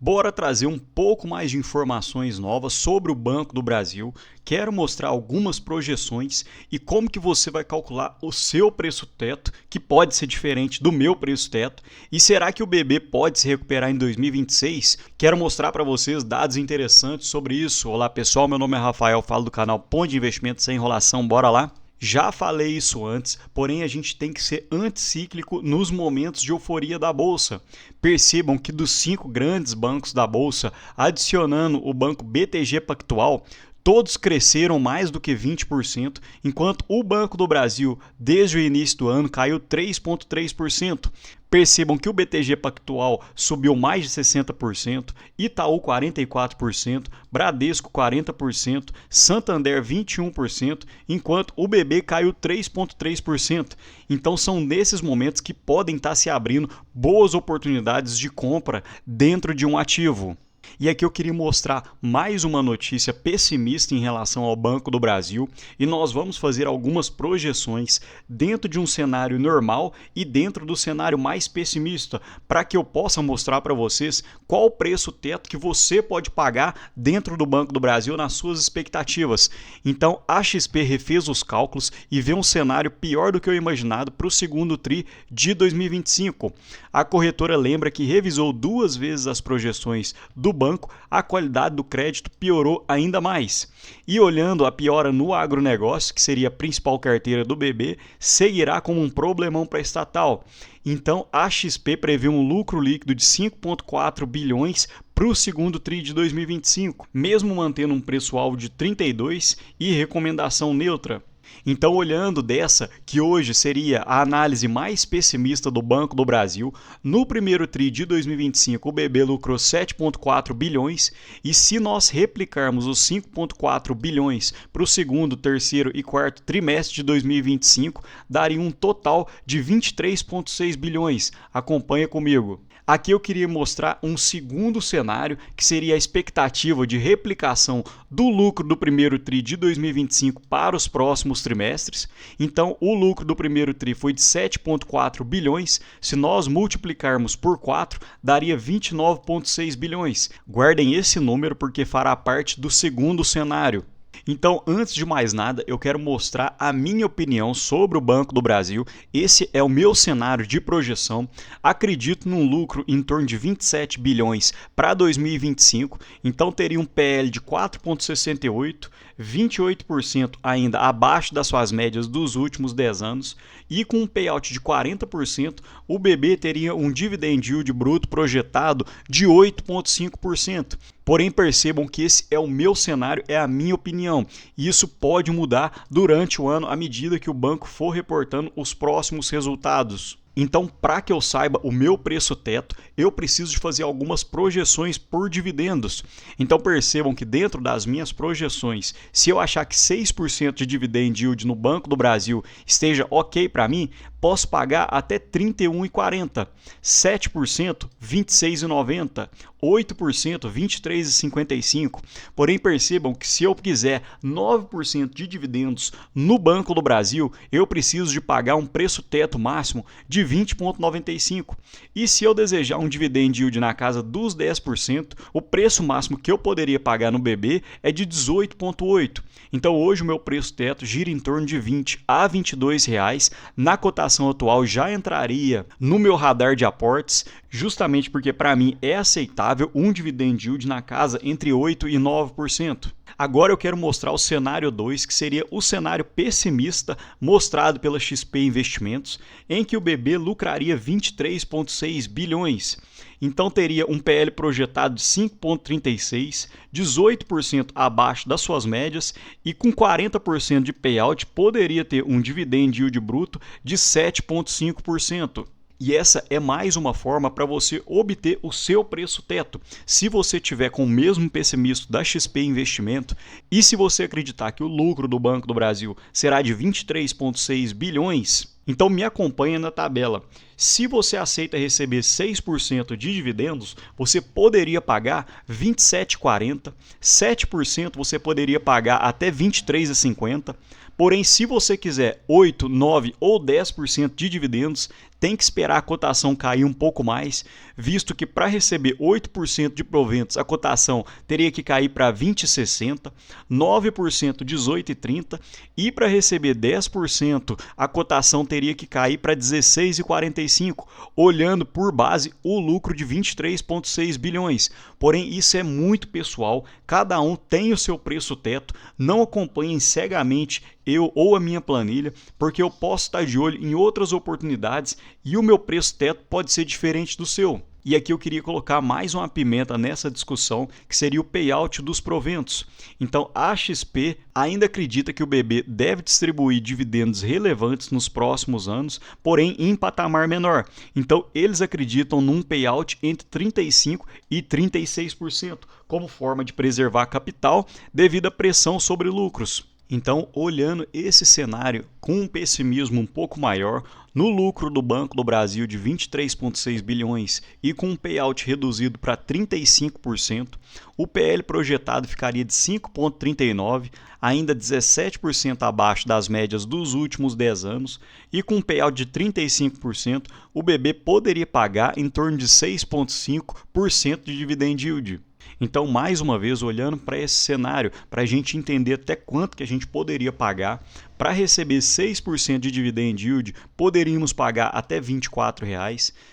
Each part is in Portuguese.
Bora trazer um pouco mais de informações novas sobre o Banco do Brasil. Quero mostrar algumas projeções e como que você vai calcular o seu preço teto, que pode ser diferente do meu preço teto. E será que o BB pode se recuperar em 2026? Quero mostrar para vocês dados interessantes sobre isso. Olá pessoal, meu nome é Rafael, falo do canal Ponto de Investimento Sem Enrolação, bora lá? Já falei isso antes, porém a gente tem que ser anticíclico nos momentos de euforia da bolsa. Percebam que dos 5 grandes bancos da bolsa, adicionando o banco BTG Pactual, todos cresceram mais do que 20%, enquanto o Banco do Brasil, desde o início do ano, caiu 3,3%. Percebam que o BTG Pactual subiu mais de 60%, Itaú 44%, Bradesco 40%, Santander 21%, enquanto o BB caiu 3,3%. Então são nesses momentos que podem estar se abrindo boas oportunidades de compra dentro de um ativo. E aqui eu queria mostrar mais uma notícia pessimista em relação ao Banco do Brasil e nós vamos fazer algumas projeções dentro de um cenário normal e dentro do cenário mais pessimista, para que eu possa mostrar para vocês qual o preço teto que você pode pagar dentro do Banco do Brasil nas suas expectativas. Então a XP refez os cálculos e vê um cenário pior do que o imaginado para o segundo TRI de 2025. A corretora lembra que revisou 2 vezes as projeções do banco, a qualidade do crédito piorou ainda mais. E olhando a piora no agronegócio, que seria a principal carteira do BB, seguirá como um problemão para a estatal. Então a XP prevê um lucro líquido de 5,4 bilhões para o segundo TRI de 2025, mesmo mantendo um preço-alvo de 32 e recomendação neutra. Então, olhando dessa, que hoje seria a análise mais pessimista do Banco do Brasil, no primeiro TRI de 2025 o BB lucrou 7,4 bilhões e se nós replicarmos os 5,4 bilhões para o segundo, terceiro e quarto trimestre de 2025, daria um total de 23,6 bilhões. Acompanha comigo. Aqui eu queria mostrar um segundo cenário, que seria a expectativa de replicação do lucro do primeiro TRI de 2025 para os próximos trimestres. Então, o lucro do primeiro TRI foi de 7,4 bilhões. Se nós multiplicarmos por 4, daria 29,6 bilhões. Guardem esse número porque fará parte do segundo cenário. Então, antes de mais nada, eu quero mostrar a minha opinião sobre o Banco do Brasil. Esse é o meu cenário de projeção. Acredito num lucro em torno de 27 bilhões para 2025. Então, teria um PL de 4,68, 28% ainda abaixo das suas médias dos últimos 10 anos. E com um payout de 40%, o BB teria um dividend yield bruto projetado de 8,5%. Porém, percebam que esse é o meu cenário, é a minha opinião. E isso pode mudar durante o ano à medida que o banco for reportando os próximos resultados. Então, para que eu saiba o meu preço teto, eu preciso de fazer algumas projeções por dividendos. Então, percebam que dentro das minhas projeções, se eu achar que 6% de dividend yield no Banco do Brasil esteja ok para mim, posso pagar até R$ 31,40, 7%, R$ 26,90, 8%, R$ 23,55. Porém, percebam que se eu quiser 9% de dividendos no Banco do Brasil, eu preciso de pagar um preço teto máximo de 20,95. E se eu desejar um dividend yield na casa dos 10%, o preço máximo que eu poderia pagar no BB é de 18,8. Então hoje o meu preço teto gira em torno de 20 a R$ 22 reais. Na cotação atual já entraria no meu radar de aportes, justamente porque para mim é aceitável um dividend yield na casa entre 8% e 9%. Agora eu quero mostrar o cenário 2, que seria o cenário pessimista mostrado pela XP Investimentos, em que o BB lucraria 23,6 bilhões. Então teria um PL projetado de 5,36, 18% abaixo das suas médias e com 40% de payout poderia ter um dividend yield bruto de 7,5%. E essa é mais uma forma para você obter o seu preço teto. Se você tiver com o mesmo pessimismo da XP Investimento e se você acreditar que o lucro do Banco do Brasil será de 23,6 bilhões, então me acompanha na tabela. Se você aceita receber 6% de dividendos, você poderia pagar R$ 27,40, 7% você poderia pagar até R$ 23,50. Porém, se você quiser 8, 9 ou 10% de dividendos, tem que esperar a cotação cair um pouco mais, visto que para receber 8% de proventos a cotação teria que cair para 20,60, 9% 18,30 e para receber 10% a cotação teria que cair para 16,45, olhando por base o lucro de 23,6 bilhões. Porém, isso é muito pessoal, cada um tem o seu preço teto, não acompanhem cegamente eu ou a minha planilha, porque eu posso estar de olho em outras oportunidades e o meu preço teto pode ser diferente do seu. E aqui eu queria colocar mais uma pimenta nessa discussão, que seria o payout dos proventos. Então, a XP ainda acredita que o BB deve distribuir dividendos relevantes nos próximos anos, porém em patamar menor. Então, eles acreditam num payout entre 35% e 36%, como forma de preservar capital devido à pressão sobre lucros. Então, olhando esse cenário com um pessimismo um pouco maior, no lucro do Banco do Brasil de 23,6 bilhões e com um payout reduzido para 35%, o PL projetado ficaria de 5,39, ainda 17% abaixo das médias dos últimos 10 anos, e com um payout de 35%, o BB poderia pagar em torno de 6,5% de dividend yield. Então, mais uma vez, olhando para esse cenário, para a gente entender até quanto que a gente poderia pagar, para receber 6% de dividend yield, poderíamos pagar até R$ 24,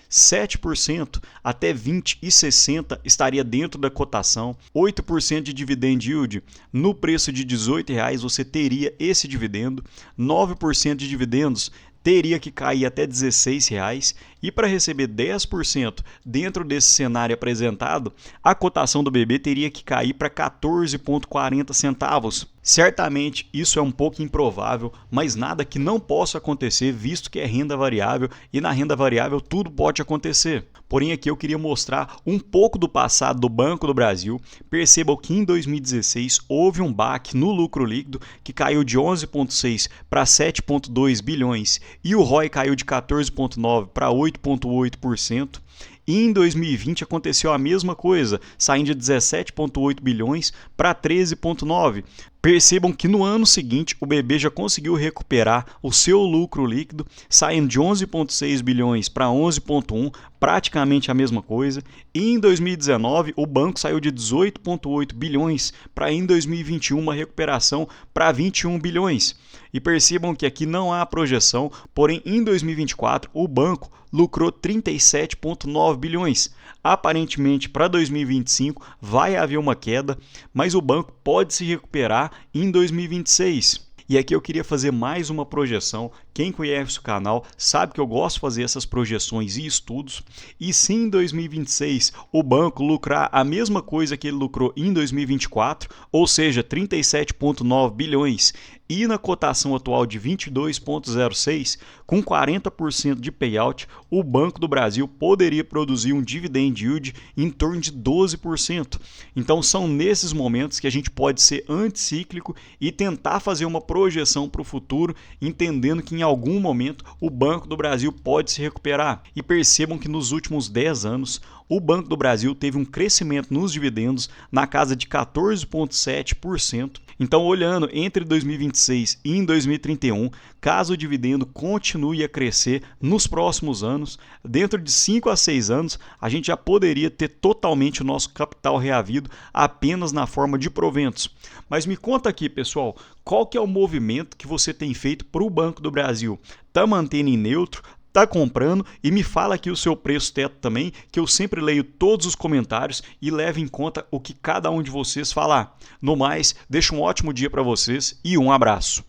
7% até 20,60 estaria dentro da cotação, 8% de dividend yield, no preço de R$ 18 você teria esse dividendo, 9% de dividendos, teria que cair até R$ 16 e para receber 10% dentro desse cenário apresentado, a cotação do BB teria que cair para 14,40 centavos. Certamente isso é um pouco improvável, mas nada que não possa acontecer, visto que é renda variável e na renda variável tudo pode acontecer. Porém, aqui eu queria mostrar um pouco do passado do Banco do Brasil. Percebam que em 2016 houve um baque no lucro líquido que caiu de 11,6 para 7,2 bilhões e o ROI caiu de 14,9 para 8,8%. E em 2020 aconteceu a mesma coisa, saindo de 17,8 bilhões para 13,9. Percebam que no ano seguinte o BB já conseguiu recuperar o seu lucro líquido, saindo de 11,6 bilhões para 11,1, praticamente a mesma coisa. E em 2019 o banco saiu de 18,8 bilhões para em 2021 uma recuperação para 21 bilhões. E percebam que aqui não há projeção, porém em 2024 o banco lucrou 37,9 bilhões. Aparentemente, para 2025 vai haver uma queda, mas o banco pode se recuperar em 2026. E aqui eu queria fazer mais uma projeção. Quem conhece o canal sabe que eu gosto de fazer essas projeções e estudos. E se em 2026 o banco lucrar a mesma coisa que ele lucrou em 2024, ou seja, 37,9 bilhões, e na cotação atual de 22,06, com 40% de payout, o Banco do Brasil poderia produzir um dividend yield em torno de 12%. Então são nesses momentos que a gente pode ser anticíclico e tentar fazer uma projeção para o futuro, entendendo que em algum momento o Banco do Brasil pode se recuperar. E percebam que nos últimos 10 anos o Banco do Brasil teve um crescimento nos dividendos na casa de 14,7%. Então, olhando entre 2026 e em 2031, caso o dividendo continue a crescer nos próximos anos, dentro de 5 a 6 anos, a gente já poderia ter totalmente o nosso capital reavido apenas na forma de proventos. Mas me conta aqui, pessoal, qual que é o movimento que você tem feito para o Banco do Brasil? Está mantendo em neutro? Está comprando? E me fala aqui o seu preço teto também, que eu sempre leio todos os comentários e levo em conta o que cada um de vocês falar. No mais, deixa um ótimo dia para vocês e um abraço.